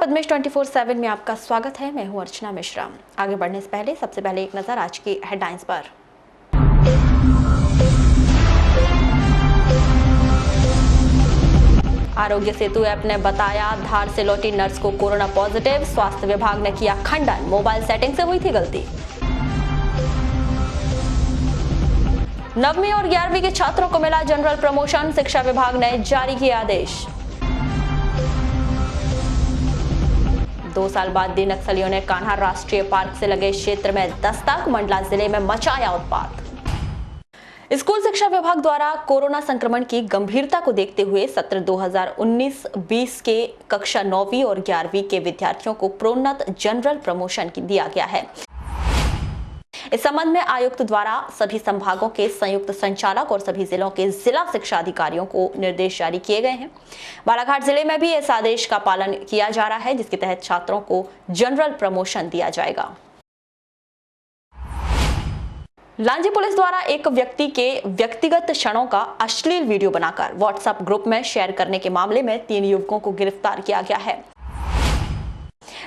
पद्मेश 24/7 में आपका स्वागत है। मैं हूं अर्चना मिश्रा। आगे बढ़ने से पहले सबसे पहले एक नजर आज की हेडलाइंस पर। आरोग्य सेतु ऐप ने बताया धार से लौटी नर्स को कोरोना पॉजिटिव। स्वास्थ्य विभाग ने किया खंडन, मोबाइल सेटिंग से हुई थी गलती। 9वीं और 11वीं के छात्रों को मिला जनरल प्रमोशन, शिक्षा विभाग ने जारी किए आदेश। 2 साल बाद भी नक्सलियों ने कान्हा राष्ट्रीय पार्क से लगे क्षेत्र में दस्तक, मंडला जिले में मचाया उत्पात। स्कूल शिक्षा विभाग द्वारा कोरोना संक्रमण की गंभीरता को देखते हुए सत्र 2019-20 के कक्षा 9वीं और 11वीं के विद्यार्थियों को प्रोन्नत जनरल प्रमोशन दिया गया है। इस संबंध में आयुक्त द्वारा सभी संभागों के संयुक्त संचालक और सभी जिलों के जिला शिक्षा अधिकारियों को निर्देश जारी किए गए हैं। बालाघाट जिले में भी इस आदेश का पालन किया जा रहा है, जिसके तहत छात्रों को जनरल प्रमोशन दिया जाएगा। लांजी पुलिस द्वारा एक व्यक्ति के व्यक्तिगत क्षणों का अश्लील वीडियो बनाकर व्हाट्सएप ग्रुप में शेयर करने के मामले में 3 युवकों को गिरफ्तार किया गया है।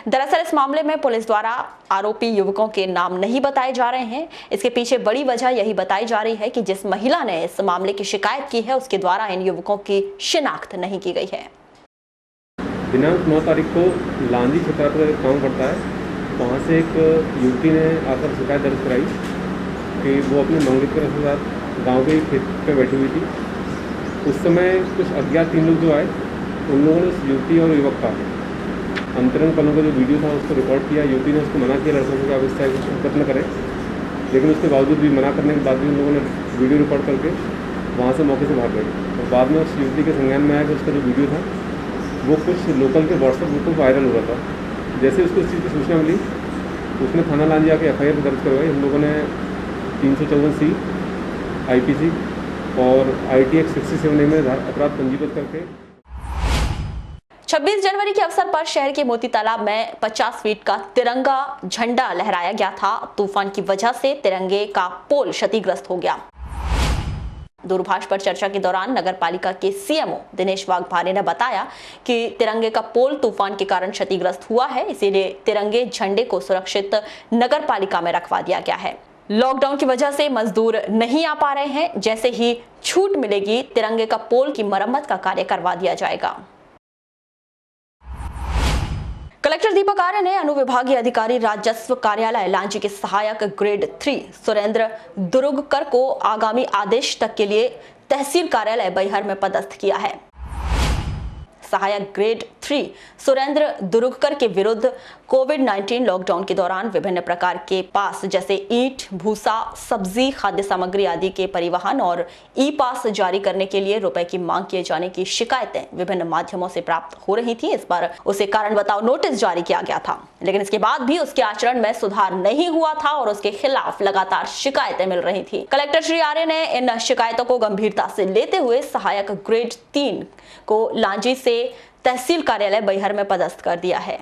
दरअसल इस मामले में पुलिस द्वारा आरोपी युवकों के नाम नहीं बताए जा रहे हैं। इसके पीछे बड़ी वजह यही बताई जा रही है कि जिस महिला ने इस मामले की शिकायत की है उसके द्वारा इन युवकों की शिनाख्त नहीं की गई है। दिनांक 9 तारीख को लांजी क्षेत्र पर काम करता है, वहाँ से एक युवती ने आकर शिकायत दर्ज कराई कि वो अपने मंगेतर के साथ गाँव के खेत पर बैठी हुई थी। उस समय कुछ अज्ञात 3 लोग जो आए, उन लोगों ने उस युवती और युवक का अंतरंग पलों का जो वीडियो था उसको रिकॉर्ड किया। युवती ने उसको मना किया लड़कों को कि आप इस तरह की हरकत न करें, लेकिन उसके बावजूद भी मना करने के बाद भी उन लोगों ने वीडियो रिकॉर्ड करके वहाँ से मौके से भाग गए। और बाद में उस युवती के संज्ञान में आया कि उसका जो वीडियो था वो कुछ लोकल के व्हाट्सएप ग्रुप पर वायरल हो रहा था। जैसे उसको इस चीज़ की सूचना मिली, उसने थाना लांजी आके FIR दर्ज करवाई। हम लोगों ने 354C IPC और ITX 67A में अपराध पंजीबद्ध करके 26 जनवरी के अवसर पर शहर के मोती तालाब में 50 फीट का तिरंगा झंडा लहराया गया था। तूफान की वजह से तिरंगे का पोल क्षतिग्रस्त हो गया। दूरभाष पर चर्चा के दौरान नगर पालिका के CMO दिनेश वाघभारे ने बताया कि तिरंगे का पोल तूफान के कारण क्षतिग्रस्त हुआ है, इसीलिए तिरंगे झंडे को सुरक्षित नगर पालिका में रखवा दिया गया है। लॉकडाउन की वजह से मजदूर नहीं आ पा रहे हैं। जैसे ही छूट मिलेगी तिरंगे का पोल की मरम्मत का कार्य करवा दिया जाएगा। कलेक्टर दीपक आर्य ने अनुविभागीय अधिकारी राजस्व कार्यालय लांजी के सहायक ग्रेड 3 सुरेंद्र दुरुगकर को आगामी आदेश तक के लिए तहसील कार्यालय बैहर में पदस्थ किया है। सहायक ग्रेड 3 सुरेंद्र दुरुगकर के विरुद्ध कोविड-19 लॉकडाउन के दौरान विभिन्न प्रकार के पास जैसे ईंट, भूसा, सब्जी, खाद्य सामग्री आदि के परिवहन और ई-पास जारी करने के लिए रुपए की मांग किए जाने की शिकायतें विभिन्न माध्यमों से प्राप्त हो रही थी। इस पर उसे कारण बताओ नोटिस जारी किया गया था, लेकिन इसके बाद भी उसके आचरण में सुधार नहीं हुआ था और उसके खिलाफ लगातार शिकायतें मिल रही थी। कलेक्टर श्री आर्य ने इन शिकायतों को गंभीरता से लेते हुए सहायक ग्रेड 3 को लांजी से तहसील कार्यालय बैहर में पदस्थ कर दिया है।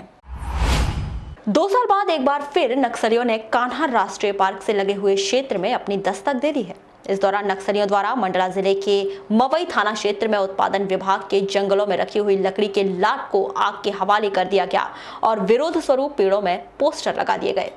2 साल बाद एक बार फिर नक्सलियों ने कान्हा राष्ट्रीय पार्क से लगे हुए क्षेत्र में अपनी दस्तक दे दी है। इस दौरान नक्सलियों द्वारा मंडला जिले के मवई थाना क्षेत्र में उत्पादन विभाग के जंगलों में रखी हुई लकड़ी के लाट को आग के हवाले कर दिया गया और विरोध स्वरूप पेड़ों में पोस्टर लगा दिए गए,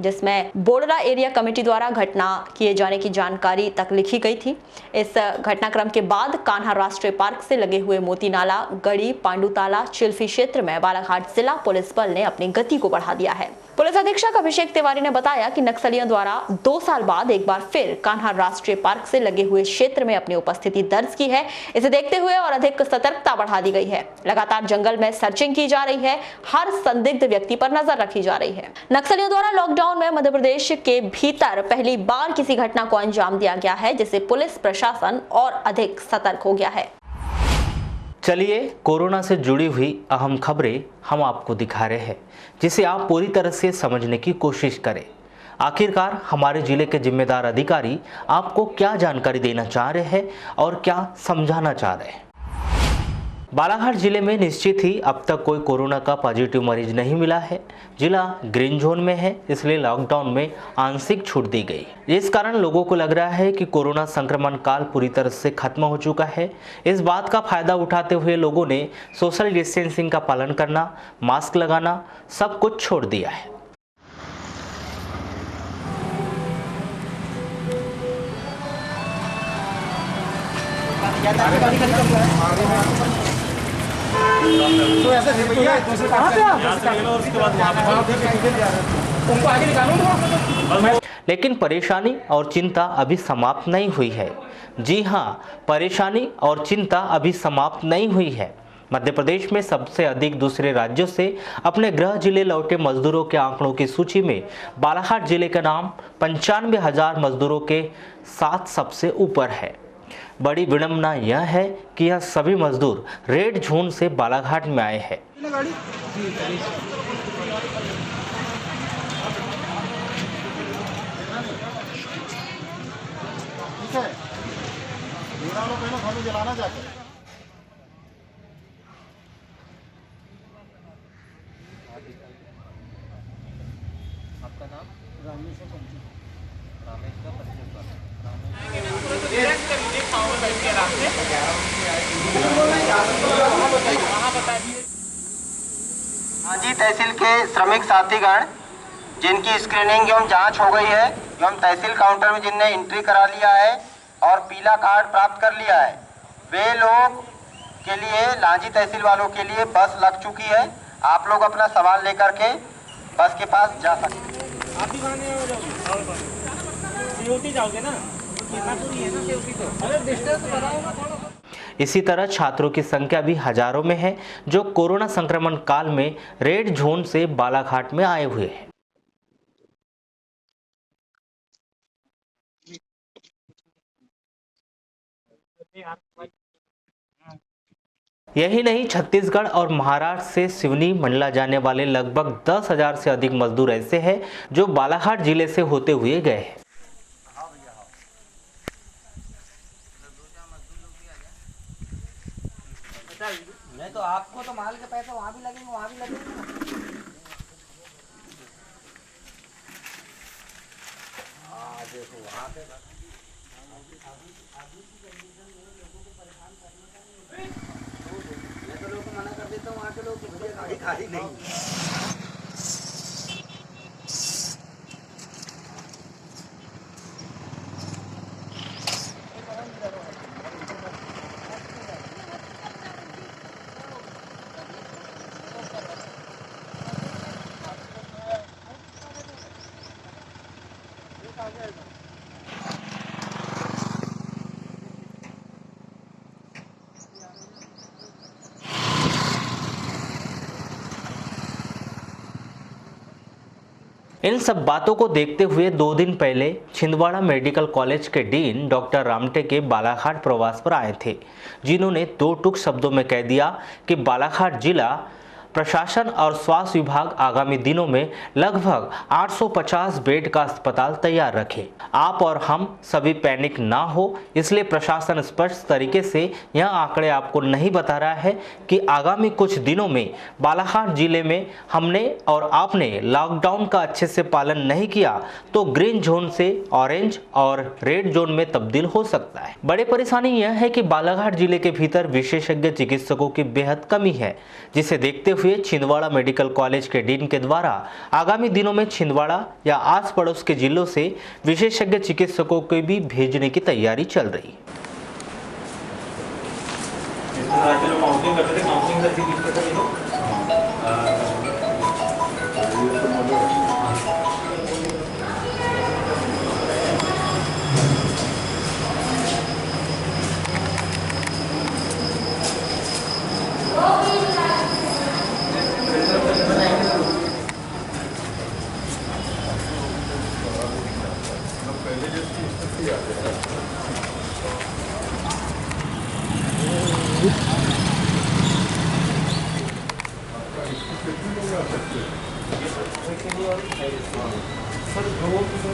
जिसमें बोडरा एरिया कमेटी द्वारा घटना किए जाने की जानकारी तक लिखी गई थी। इस घटनाक्रम के बाद कान्हा राष्ट्रीय पार्क से लगे हुए मोती नाला, गढ़ी, पांडुताला, चिल्फी क्षेत्र में बालाघाट जिला पुलिस बल ने अपनी गति को बढ़ा दिया है। पुलिस अधीक्षक अभिषेक तिवारी ने बताया कि नक्सलियों द्वारा 2 साल बाद एक बार फिर कान्हा राष्ट्रीय पार्क से लगे हुए क्षेत्र में अपनी उपस्थिति दर्ज की है। इसे देखते हुए और अधिक सतर्कता बढ़ा दी गई है। लगातार जंगल में सर्चिंग की जा रही है, हर संदिग्ध व्यक्ति पर नजर रखी जा रही है। नक्सलियों द्वारा लॉकडाउन में मध्य प्रदेश के भीतर पहली बार किसी घटना को अंजाम दिया गया है, जिससे पुलिस प्रशासन और अधिक सतर्क हो गया है। चलिए कोरोना से जुड़ी हुई अहम खबरें हम आपको दिखा रहे हैं, जिसे आप पूरी तरह से समझने की कोशिश करें। आखिरकार हमारे जिले के जिम्मेदार अधिकारी आपको क्या जानकारी देना चाह रहे हैं और क्या समझाना चाह रहे हैं। बालाघाट जिले में निश्चित ही अब तक कोई कोरोना का पॉजिटिव मरीज नहीं मिला है। जिला ग्रीन जोन में है, इसलिए लॉकडाउन में आंशिक छूट दी गई। इस कारण लोगों को लग रहा है कि कोरोना संक्रमण काल पूरी तरह से खत्म हो चुका है। इस बात का फायदा उठाते हुए लोगों ने सोशल डिस्टेंसिंग का पालन करना, मास्क लगाना, सब कुछ छोड़ दिया है। तो ऐसे नहीं भैया, कहाँ पे आप? उनको आगे निकालो। लेकिन परेशानी और चिंता अभी समाप्त नहीं हुई है। जी हाँ, परेशानी और चिंता अभी समाप्त नहीं हुई है। मध्य प्रदेश में सबसे अधिक दूसरे राज्यों से अपने गृह जिले लौटे मजदूरों के आंकड़ों की सूची में बालाघाट जिले का नाम 95,000 मजदूरों के साथ सबसे ऊपर है। बड़ी विडंबना यह है कि यह सभी मजदूर रेड जोन से बालाघाट में आए हैं। आपका नाम? रामेश का 25। मांझी तहसील के श्रमिक साथीगण जिनकी स्क्रीनिंग एवं जांच हो गई है एवं तहसील काउंटर में जिनने एंट्री करा लिया है और पीला कार्ड प्राप्त कर लिया है, वे लोग के लिए लांजी तहसील वालों के लिए बस लग चुकी है। आप लोग अपना सामान लेकर के बस के पास जा सकते हैं। आप भी सीओटी जाओगे ना? कितना दूरी है ना सीओटी तो? अरे डिस्टेंस बताओ ना थोड़ा। इसी तरह छात्रों की संख्या भी हजारों में है, जो कोरोना संक्रमण काल में रेड जोन से बालाघाट में आए हुए हैं। यही नहीं, छत्तीसगढ़ और महाराष्ट्र से सिवनी मंडला जाने वाले लगभग 10,000 से अधिक मजदूर ऐसे हैं जो बालाघाट जिले से होते हुए गए हैं। नहीं तो आपको तो माल के पैसे वहाँ भी लगेंगे। हाँ देखो वहाँ पे मैं तो लोग को मना कर देता हूँ, वहाँ के लोग गाड़ी खाली नहीं। इन सब बातों को देखते हुए 2 दिन पहले छिंदवाड़ा मेडिकल कॉलेज के डीन डॉक्टर रामटे के बालाघाट प्रवास पर आए थे, जिन्होंने 2 टूक शब्दों में कह दिया कि बालाघाट जिला प्रशासन और स्वास्थ्य विभाग आगामी दिनों में लगभग 850 बेड का अस्पताल तैयार रखे। आप और हम सभी पैनिक ना हो, इसलिए प्रशासन स्पष्ट तरीके से यह आंकड़े आपको नहीं बता रहा है कि आगामी कुछ दिनों में बालाघाट जिले में हमने और आपने लॉकडाउन का अच्छे से पालन नहीं किया तो ग्रीन जोन से ऑरेंज और रेड जोन में तब्दील हो सकता है। बड़ी परेशानी यह है कि बालाघाट जिले के भीतर विशेषज्ञ चिकित्सकों की बेहद कमी है, जिसे देखते हुए छिंदवाड़ा मेडिकल कॉलेज के डीन के द्वारा आगामी दिनों में छिंदवाड़ा या आस पड़ोस के जिलों से विशेषज्ञ चिकित्सकों को भी भेजने की तैयारी चल रही है।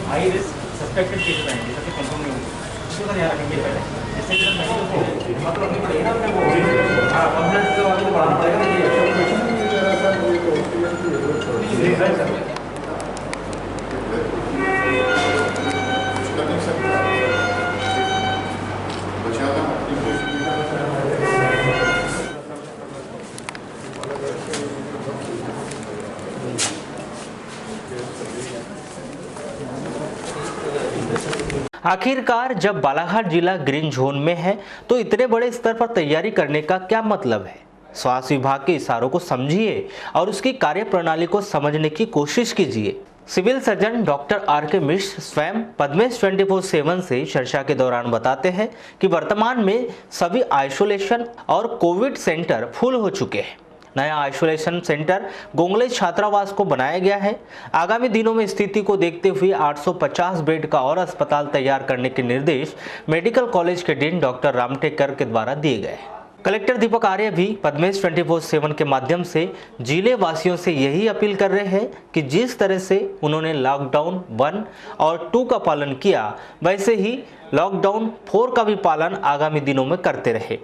हाई रिस्क सस्पेक्टेड केसेस आएंगे, जैसे कंफर्म नहीं होंगे, इसको ध्यान रखेंगे पहले। जैसे आखिरकार जब बालाघाट जिला ग्रीन जोन में है तो इतने बड़े स्तर पर तैयारी करने का क्या मतलब है? स्वास्थ्य विभाग के इशारों को समझिए और उसकी कार्यप्रणाली को समझने की कोशिश कीजिए। Civil surgeon doctor R K. Mishra स्वयं पद्मेश 24/7 से चर्चा के दौरान बताते हैं कि वर्तमान में सभी आइसोलेशन और कोविड सेंटर फुल हो चुके हैं। नया आइसोलेशन सेंटर गोंगले छात्रावास को बनाया गया है। आगामी दिनों में स्थिति को देखते हुए 850 बेड का और अस्पताल तैयार करने के निर्देश मेडिकल कॉलेज के डीन डॉक्टर रामटेकर के द्वारा दिए गए। कलेक्टर दीपक आर्य भी पद्मेश 24/7 के माध्यम से जिले वासियों से यही अपील कर रहे हैं कि जिस तरह से उन्होंने लॉकडाउन 1 और 2 का पालन किया, वैसे ही लॉकडाउन 4 का भी पालन आगामी दिनों में करते रहे।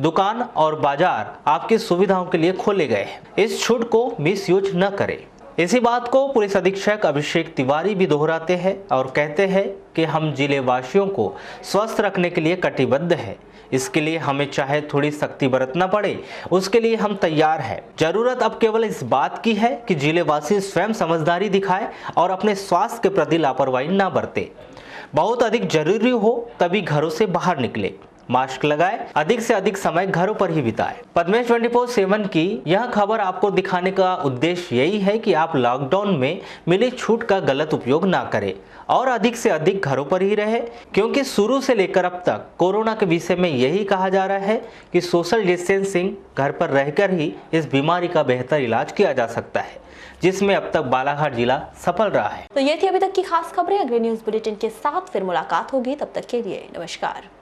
दुकान और बाजार आपकी सुविधाओं के लिए खोले गए हैं, इस छूट को मिसयूज न करें। इसी बात को पुलिस अधीक्षक अभिषेक तिवारी भी दोहराते हैं और कहते हैं कि हम जिले वासियों को स्वस्थ रखने के लिए कटिबद्ध हैं। इसके लिए हमें चाहे थोड़ी सख्ती बरतना पड़े, उसके लिए हम तैयार हैं। जरूरत अब केवल इस बात की है कि जिलेवासी स्वयं समझदारी दिखाए और अपने स्वास्थ्य के प्रति लापरवाही न बरते। बहुत अधिक जरूरी हो तभी घरों से बाहर निकले, मास्क लगाए, अधिक से अधिक समय घरों पर ही बिताए। पद्मेश 24/7 की यह खबर आपको दिखाने का उद्देश्य यही है कि आप लॉकडाउन में मिली छूट का गलत उपयोग ना करें और अधिक से अधिक घरों पर ही रहे, क्योंकि शुरू से लेकर अब तक कोरोना के विषय में यही कहा जा रहा है कि सोशल डिस्टेंसिंग, घर पर रहकर ही इस बीमारी का बेहतर इलाज किया जा सकता है, जिसमें अब तक बालाघाट जिला सफल रहा है। तो ये थी अभी तक की खास खबरें। अगले न्यूज बुलेटिन के साथ फिर मुलाकात होगी, तब तक के लिए नमस्कार।